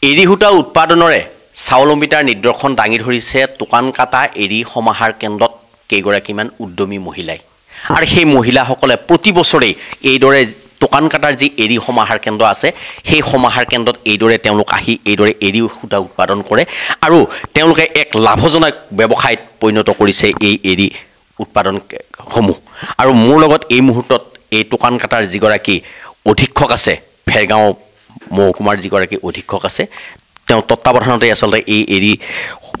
এৰী সূতা উৎপাদনৰে স্বাৱলম্বিতাৰ নিদৰ্শন দাঙি ধৰিছে টোকান কাটা এৰী সমাহাৰ কেন্দ্ৰত কেইগৰাকীমান উদ্যমী মহিলাই আৰু সেই মহিলাসকলে প্ৰতি বছৰে এইদৰে টোকান কাটাৰ যি এৰী সমাহাৰ কেন্দ্ৰ আছে সেই সমাহাৰ কেন্দ্ৰত এইদৰে তেওঁলোক আহি এইদৰে এৰী সূতা উৎপাদন কৰে আৰু তেওঁলোকে এক লাভজনক ব্যৱসায়ত পৰিণত কৰিছে এই এৰী উৎপাদনসমূহ আৰু মোৰ লগত এই মুহূৰ্তত এই টোকান কাটাৰ যিগৰাকী অধীক্ষক আছে ফেৰগাঁও মহকুমাৰ যিগৰাকী অধীক্ষক আছে তেওঁ তত্ত্বাৱধানতে আচলতে এই এৰী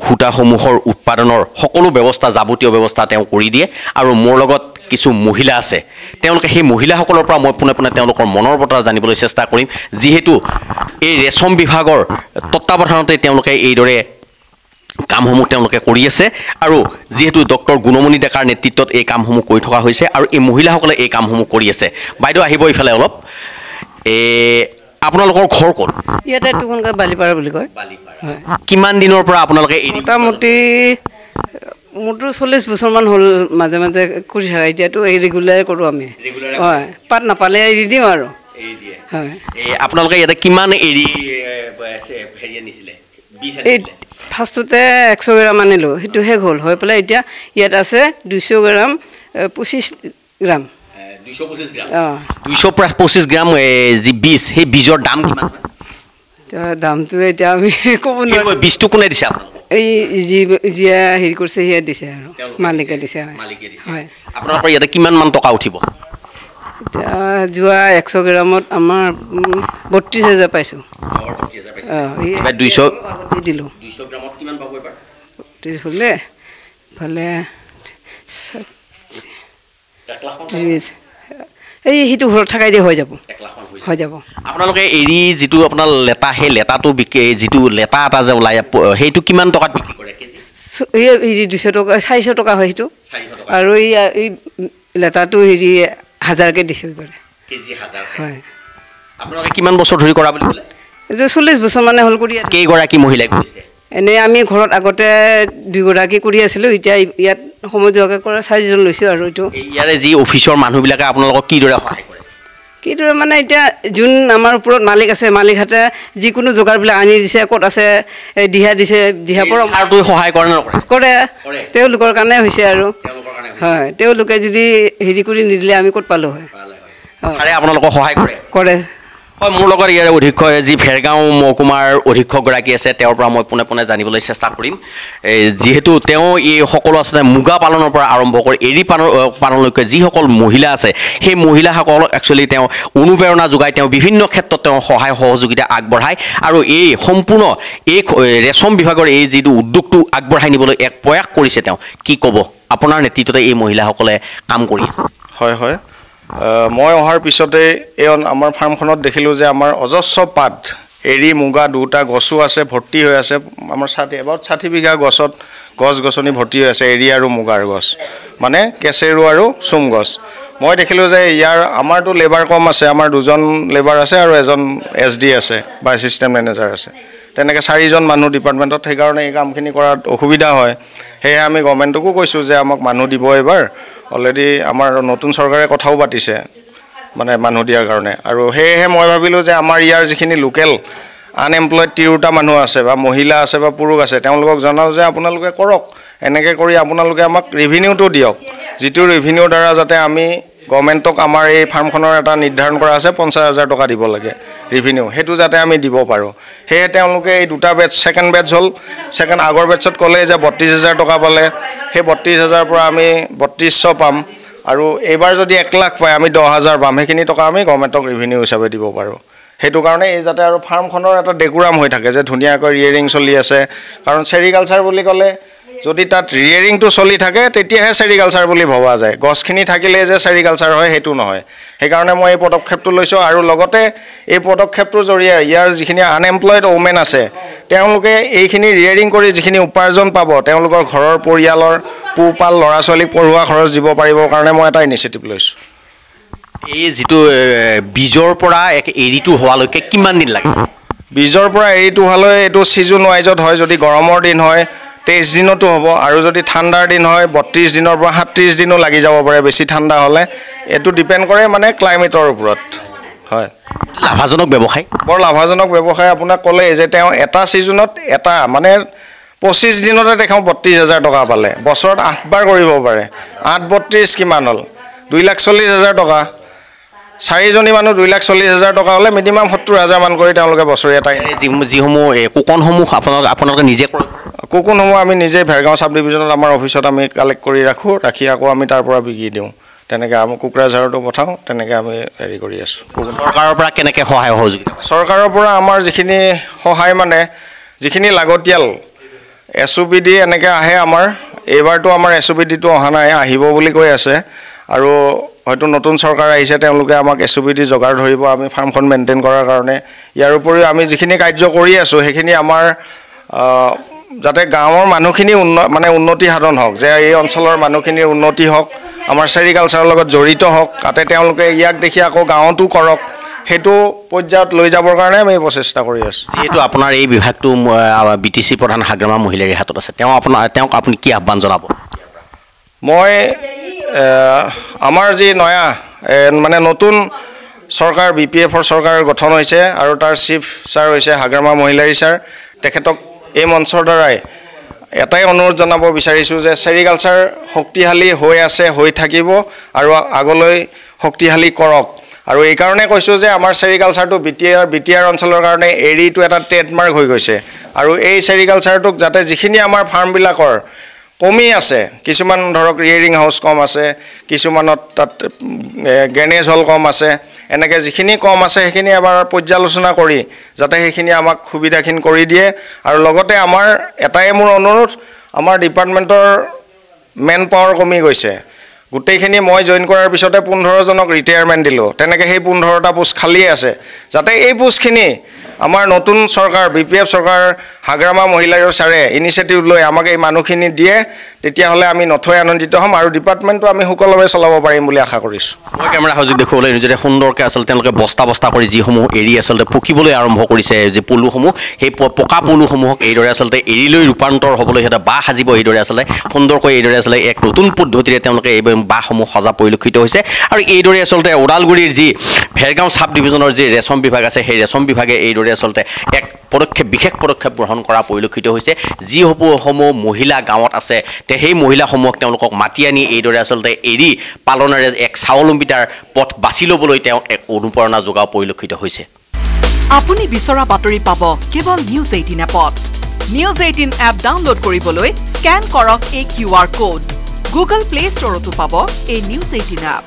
সূতাসমূহৰ উৎপাদনৰ সকলো ব্যৱস্থা যাৱতীয় ব্যৱস্থা তেওঁ কৰি দিয়ে আৰু মোৰ লগত কিছু মহিলা আছে তেওঁলোকে সেই মহিলাসকলৰ পৰা মই পুনে পুনে তেওঁলোকৰ মনৰ বতৰা জানিবলৈ চেষ্টা কৰিম যিহেতু এই ৰেশম বিভাগৰ তত্ত্বাৱধানতে তেওঁলোকে এইদৰে কামসমূহ তেওঁলোকে কৰি আছে আৰু যেহেতু ডক্টৰ গুণমণি ডেকাৰ নেতৃত্বত এই কামসমূহ কৰি থকা হৈছে আৰু এই মহিলাসকলে এই কামসমূহ কৰি আছে বাইদেউ আহিব ইফালে অলপ আপোনালোকৰ ঘৰ ক'ত ইয়াতে টুকুনকা বালিপাৰা বুলি কয় হয় কিমান দিনৰ পৰা আপোনালোকে এই মোটামুটি মোৰতো 40 বছৰমান হ'ল মাজে মাজে কৰি থকা এতিয়াতো এই ৰেগুলাৰ কৰোঁ আমি হয় পাত নাপালে এৰি দিওঁ আৰু হয় আপোনালোকে ইয়াতে কিমান এৰী হেৰি আনিছিলে এই ফাৰ্ষ্টতে 100 গ্ৰাম আনিলোঁ সেইটো শেষ হ'ল হৈ পেলাই এতিয়া ইয়াত আছে 200 গ্ৰাম 25 গ্ৰাম 225 গ্ৰাম 225 গ্ৰাম যি বীজ সেই বীজৰ দাম কিমান দামটো এতিয়া আমি ক'ব নোৱাৰোঁ বীজটো কোনে দিছে আপোনালোকক এই যিয়ে হেৰি কৰিছে সিয়ে দিছে আৰু মালিকে দিছে হয় আপোনালোকৰ ইয়াতে কিমানমান টকা উঠিব এতিয়া যোৱা 100 গ্ৰামত আমাৰ 32,000 পাইছোঁ 200 দিলোঁ 200 গ্ৰামত কিমান পাব এবাৰ 30 হ'লে ফালে 30 এই সেইটো ঘৰত থাকাই দিয়ে হৈ যাব আপোনালোকে এৰী যিটো আপোনাৰ লেটা সেই লেটাটো যিটো লেটা এটা যে ওলাই সেইটো কিমান টকাত বিক্ৰী কৰে কেজি হেৰি 200 টকা 400 টকা হয় সেইটো আৰু এই লেটাটো হেৰি 1000কে দিছে কেজি 1000 হয় আপোনালোকে কিমান বছৰ ধৰি কৰা বুলি ক'লে এইটো 40 বছৰ মানে হ'ল কৰি কেইগৰাকী মহিলাই কৰিছে এনে আমি ঘৰত আগতে 2 গৰাকী কৰি আছিলোঁ এতিয়া ইয়াত সময় যোৱাকৈ কৰা 4জন লৈছোঁ আৰু এইটো ইয়াৰে যি অফিচৰ মানুহবিলাকে আপোনালোকক কিদৰে সহায় কৰে কিদৰে মানে এতিয়া যোন আমাৰ ওপৰত মালিক আছে মালিকহাতে যিকোনো যোগাৰবিলাক আনি দিছে ক'ত আছে দিহা দিছে দিহা পৰা সহায় কৰে কৰে তেওঁলোকৰ কাৰণে হৈছে আৰু হয় তেওঁলোকে যদি হেৰি কৰি নিদিলে আমি ক'ত পালোঁ হয় আপোনালোকক সহায় কৰে কৰে হয় মোৰ লগত ইয়াৰ অধীক্ষক যি ফেৰগাঁও মহকুমাৰ অধীক্ষকগৰাকী আছে তেওঁৰ পৰা মই পোনে পোনে জানিবলৈ চেষ্টা কৰিম যিহেতু তেওঁ এই সকলো আচলতে মুগা পালনৰ পৰা আৰম্ভ কৰি এৰী পালনলৈকে যিসকল মহিলা আছে সেই মহিলাসকলক একচুৱেলি তেওঁ অনুপ্ৰেৰণা যোগাই তেওঁ বিভিন্ন ক্ষেত্ৰত তেওঁ সহায় সহযোগিতা আগবঢ়ায় আৰু এই সম্পূৰ্ণ এই ৰেশম বিভাগৰ এই যিটো উদ্যোগটো আগবঢ়াই নিবলৈ এক প্ৰয়াস কৰিছে তেওঁ কি ক'ব আপোনাৰ নেতৃত্বতে এই মহিলাসকলে কাম কৰি আছে হয় হয় মই অহাৰ পিছতে এই আমাৰ ফাৰ্মখনত দেখিলোঁ যে আমাৰ অজস্ৰ পাত এৰী মুগা দুটা গছো আছে ভৰ্তি হৈ আছে আমাৰ 60 বিঘা গছত গছ গছনি ভৰ্তি হৈ আছে এৰী আৰু মুগাৰ গছ মানে কেচেৰু আৰু চুম গছ মই দেখিলোঁ যে ইয়াৰ আমাৰতো লেবাৰ কম আছে আমাৰ 2জন লেবাৰ আছে আৰু এজন SD আছে বা এছিষ্টেণ্ট মেনেজাৰ আছে তেনেকৈ 4জন মানুহ ডিপাৰ্টমেণ্টত সেইকাৰণে এই কামখিনি কৰাত অসুবিধা হয় সেয়ে আমি গভৰ্ণমেণ্টকো কৈছোঁ যে আমাক মানুহ দিব এবাৰ অলৰেডি আমাৰ নতুন চৰকাৰে কথাও পাতিছে মানে মানুহ দিয়াৰ কাৰণে আৰু সেয়েহে মই ভাবিলোঁ যে আমাৰ ইয়াৰ যিখিনি লোকেল আনএমপ্লয়ড 3টা মানুহ আছে বা মহিলা আছে বা পুৰুষ আছে তেওঁলোকক জনাওঁ যে আপোনালোকে কৰক এনেকৈ কৰি আপোনালোকে আমাক ৰেভিনিউটো দিয়ক যিটো ৰেভিনিউৰ দ্বাৰা যাতে আমি গভৰ্ণমেণ্টক আমাৰ এই ফাৰ্মখনৰ এটা নিৰ্ধাৰণ কৰা আছে 50,000 টকা দিব লাগে ৰেভিনিউ সেইটো যাতে আমি দিব পাৰোঁ সেয়ে তেওঁলোকে এই দুটা বেটছ ছেকেণ্ড বেটছ হ'ল আগৰ বেটছত ক'লে যে 32,000 টকা পালে সেই 32,000 পৰা আমি 3200 পাম আৰু এইবাৰ যদি 1 লাখ পায় আমি 10,000 পাম সেইখিনি টকা আমি গভৰ্ণমেণ্টক ৰেভিনিউ হিচাপে দিব পাৰোঁ সেইটো কাৰণে এই যাতে আৰু ফাৰ্মখনৰ এটা ডেকুৰাম হৈ থাকে যে ধুনীয়াকৈ ৰিয়েৰিং চলি আছে কাৰণ চেৰিকালচাৰ বুলি ক'লে যদি তাত ৰিয়েৰিংটো চলি থাকে তেতিয়াহে চেৰিকালচাৰ বুলি ভবা যায় গছখিনি থাকিলে যে চেৰিকালচাৰ হয় সেইটো নহয় সেইকাৰণে মই এই পদক্ষেপটো লৈছোঁ আৰু লগতে এই পদক্ষেপটোৰ জৰিয়তে ইয়াৰ যিখিনি আনএমপ্লয়ড ওমেন আছে তেওঁলোকে এইখিনি ৰিয়েৰিং কৰি যিখিনি উপাৰ্জন পাব তেওঁলোকৰ ঘৰৰ পৰিয়ালৰ পোহপাল ল'ৰা ছোৱালীক পঢ়ুৱা খৰচ দিব পাৰিবৰ কাৰণে মই এটা ইনিচিয়েটিভ লৈছোঁ এই যিটো বীজৰ পৰা এৰীটো হোৱালৈকে কিমান দিন লাগে বীজৰ পৰা এৰীটো হোৱালৈ এইটো ছিজন ৱাইজত হয় যদি গৰমৰ দিন হয় 23 দিনতো হ'ব আৰু যদি ঠাণ্ডাৰ দিন হয় 32 দিনৰ পৰা 37 দিনো লাগি যাব পাৰে বেছি ঠাণ্ডা হ'লে এইটো ডিপেণ্ড কৰে মানে ক্লাইমেটৰ ওপৰত হয় লাভজনক ব্যৱসায় বৰ লাভজনক ব্যৱসায় আপোনাক ক'লে যে তেওঁ এটা ছিজনত এটা মানে 25 দিনতে তেওঁ 32,000 টকা পালে বছৰত 8 বাৰ কৰিব পাৰে 8 32 কিমান হ'ল 2,40,000 টকা 4জনী মানুহ 2,40,000 টকা হ'লে মিনিমাম 70,000 মান কৰি তেওঁলোকে বছৰীয়া টাইম যিসমূহ কুকনসমূহ আপোনালোকে নিজে কৰে কুকুনসমূহ আমি নিজে ভেৰগাঁও চাব ডিভিজনত আমাৰ অফিচত আমি কালেক্ট কৰি ৰাখি আকৌ আমি তাৰ পৰা বিকি দিওঁ তেনেকৈ আমি কোকৰাঝাৰতো পঠাওঁ তেনেকৈ আমি হেৰি কৰি আছোঁ চৰকাৰৰ পৰা কেনেকৈ সহায় সহযোগিতা চৰকাৰৰ পৰা আমাৰ যিখিনি সহায় মানে যিখিনি লাগতিয়াল SOPD এনেকৈ আহে আমাৰ এইবাৰতো আমাৰ SOPDটো অহা নাই আহিব বুলি কৈ আছে আৰু হয়তো নতুন চৰকাৰ আহিছে তেওঁলোকে আমাক SOPD যোগাৰ ধৰিব আমি ফাৰ্মখন মেইনটেইন কৰাৰ কাৰণে ইয়াৰ উপৰিও আমি যিখিনি কাৰ্য কৰি আছোঁ সেইখিনি আমাৰ যাতে গাঁৱৰ মানুহখিনি উন্নতি সাধন হওক যে এই অঞ্চলৰ মানুহখিনিৰ উন্নতি হওক আমাৰ চেৰিকালচাৰৰ লগত জড়িত হওক তাতে তেওঁলোকে ইয়াক দেখি আকৌ গাঁৱতো কৰক সেইটো পৰ্যায়ত লৈ যাবৰ কাৰণে আমি প্ৰচেষ্টা কৰি আছোঁ যিহেতু আপোনাৰ এই বিভাগটো BTC প্ৰধান হাগ্ৰামা মহিলাৰ হাতত আছে তেওঁক আপুনি কি আহ্বান জনাব মই আমাৰ যি নয়া মানে নতুন চৰকাৰ BPFৰ চৰকাৰ গঠন হৈছে আৰু তাৰ চিফ ছাৰ হৈছে হাগ্ৰামা মহিলাৰী ছাৰ তেখেতক এই মঞ্চৰ দ্বাৰাই এটাই অনুৰোধ জনাব বিচাৰিছোঁ যে চেৰিকালচাৰ শক্তিশালী হৈ আছে হৈ থাকিব আৰু আগলৈ শক্তিশালী কৰক আৰু এই কাৰণে কৈছোঁ যে আমাৰ চেৰিকালচাৰটো BTR অঞ্চলৰ কাৰণে এৰিটো এটা ট্ৰেডমাৰ্ক হৈ গৈছে আৰু এই চেৰিকালচাৰটোক যাতে যিখিনি আমাৰ ফাৰ্মবিলাকৰ কমি আছে কিছুমান ধৰক ৰিয়েৰিং হাউচ কম আছে কিছুমানত তাত গ্ৰেনেজ হল কম আছে এনেকৈ যিখিনি কম আছে সেইখিনি এবাৰ পৰ্যালোচনা কৰি যাতে সেইখিনি আমাক সুবিধাখিনি কৰি দিয়ে আৰু লগতে আমাৰ এটাই মোৰ অনুৰোধ আমাৰ ডিপাৰ্টমেণ্টৰ মেন পাৱাৰ কমি গৈছে গোটেইখিনি মই জইন কৰাৰ পিছতে 15জনক ৰিটায়াৰমেণ্ট দিলোঁ তেনেকৈ সেই 15টা পোষ্ট খালী আছে যাতে এই পোষ্টখিনি আমাৰ নতুন চৰকাৰ BPF চৰকাৰ হাগ্ৰামা মহিলাৰ ছাৰে ইনিচিয়েটিভ লৈ আমাক এই মানুহখিনি দিয়ে তেতিয়াহ'লে আমি নথৈ আনন্দিত হ'ম আৰু ডিপাৰ্টমেণ্টটো আমি সুকলভাৱে চলাব পাৰিম বুলি আশা কৰিছোঁ মই কেমেৰা সহযোগ দেখুৱাবলৈ নিজে সুন্দৰকৈ আচলতে তেওঁলোকে বস্তা কৰি যিসমূহ এৰি আচলতে পকিবলৈ আৰম্ভ কৰিছে যে পলুসমূহ সেই পকা পলুসমূহক এইদৰে আচলতে এৰিলৈ ৰূপান্তৰ হ'বলৈ সিহঁতে বাঁহ সাজিব এইদৰে আচলতে সুন্দৰকৈ এইদৰে আচলতে এক নতুন পদ্ধতিৰে তেওঁলোকে এই বাঁহসমূহ সজা পৰিলক্ষিত হৈছে আৰু এইদৰে আচলতে ওদালগুৰিৰ যি ভেৰগাঁও চাব ডিভিজনৰ যি ৰেচম বিভাগ আছে সেই ৰেচম বিভাগে এইদৰে আচলতে এক বিশেষ পদক্ষেপ গ্ৰহণ কৰা পৰিলক্ষিত হৈছে যিসমূহ মহিলা গাঁৱত আছে সেই মহিলাসমূহক তেওঁলোকক মাতি আনি এইদৰে আচলতে এৰি পালনেৰে এক স্বাৱলম্বিতাৰ পথ বাছি ল'বলৈ তেওঁ এক অনুপ্ৰেৰণা যোগোৱা পৰিলক্ষিত হৈছে আপুনি বিচৰা বাতৰি পাব কেৱল নিউজ 18 এপত নিউজ 18 এপ ডাউনলোড কৰিবলৈ স্ক্যান কৰক এই QR কোড গুগল প্লে ষ্টৰতো পাব এই নিউজ 18 এপ